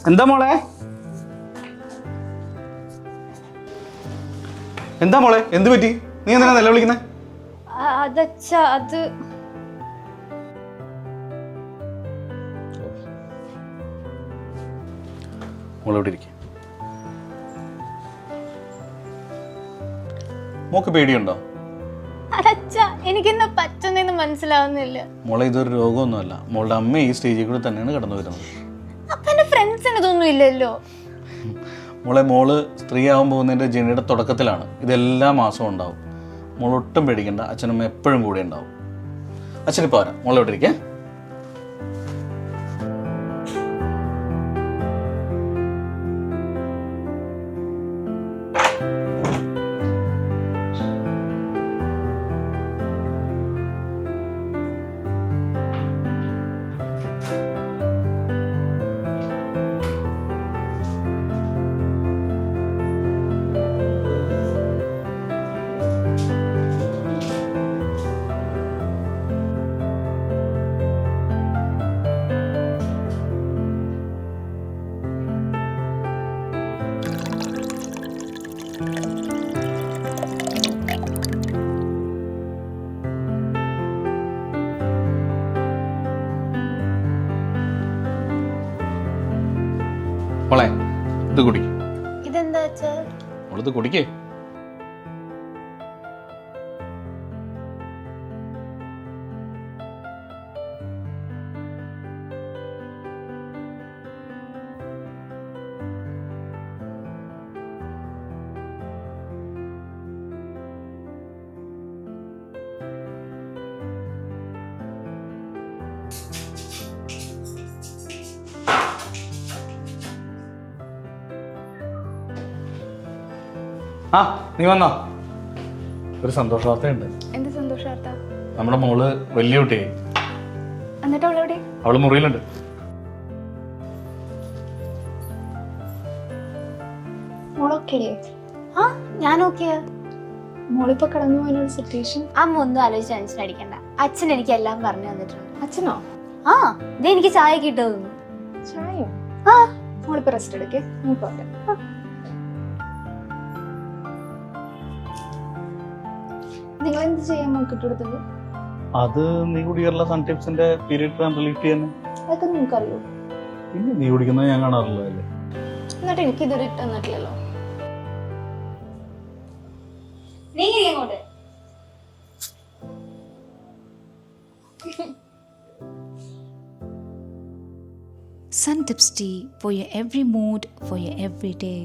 എന്താ മോളെ? എന്താ മോളെ? എന്ത് പറ്റി? നീ എന്തിനാ നിലവിളിക്കുന്നത്? അത് മോളോട് ഇരിക്കും. മോക്ക് പേടിയുണ്ടോ? എനിക്കെന്താ പറ്റുന്നെന്ന് മനസ്സിലാവുന്നില്ല. മോളെ ഇതൊരു രോഗമൊന്നുമല്ല. മോളുടെ അമ്മ ഈ സ്റ്റേജിൽ കൂടെ തന്നെയാണ് കടന്നു വരുന്നത്. അപ്പൊ എന്റെ ഫ്രണ്ട്സിന് ഇതൊന്നും ഇല്ലല്ലോ. മോള് സ്ത്രീ ആവാൻ പോകുന്നതിൻ്റെ ജേണിയുടെ തുടക്കത്തിലാണ്. ഇതെല്ലാ മാസവും ഉണ്ടാവും. മോൾ ഒട്ടും പേടിക്കണ്ട. അച്ഛനമ്മ എപ്പോഴും കൂടെ ഉണ്ടാവും. അച്ഛനിപ്പോൾ വരാം. മോളോട് ഇരിക്കേ. മോളെ ഇത് കുടിക്കും. ഇതെന്താ വെച്ചാ? മോളിത് കുടിക്കേ. ആ നീ വന്നോ? ഒരു സന്തോഷ വാർത്തയുണ്ട്. എന്ത് സന്തോഷ വാർത്ത? നമ്മുടെ മോള് വലിയ കുട്ടിയായി. എന്നിട്ട് അവളെവിടെ? അവള് മുറിയിലുണ്ട്. മോളൊക്കെയല്ലേ? ആ ഞാൻ ഓക്കെയാ. മോളിപ്പോ കടന്നു പോകാനുള്ള സിറ്റുവേഷൻ അമ്മ ഒന്നും ആലോചിച്ച് ടെൻഷൻ അടിക്കണ്ട. അച്ഛൻ എനിക്ക് എല്ലാം പറഞ്ഞു തന്നിട്ടുണ്ട്. അച്ഛനോ? ആ ഇത് എനിക്ക് ചായ കിട്ടുന്നു. ചായയോ? ആ മോളിപ്പോ റെസ്റ്റ് എടുക്കേ. നീ പോട്ടെ. നിങ്ങൾ എന്ത് ചെയ്യാൻ നോക്കിട്ടെടുത്തത്? അത് നീ കുടിക്കാറുള്ള സൺ ടിപ്സിന്റെ പീരിയഡ് റിലീഫ് ചെയ്യാൻ. അതൊക്കെ നിനക്കറിയോ? പിന്നെ നീ കുടിക്കുന്നത് ഞാൻ കാണാറുള്ളതല്ലേ. എന്നിട്ട് എനിക്ക് ഇതൊരു ഇട്ട് തന്നിട്ടില്ലല്ലോ. Sun Tips Tea for your every mood, for your every day.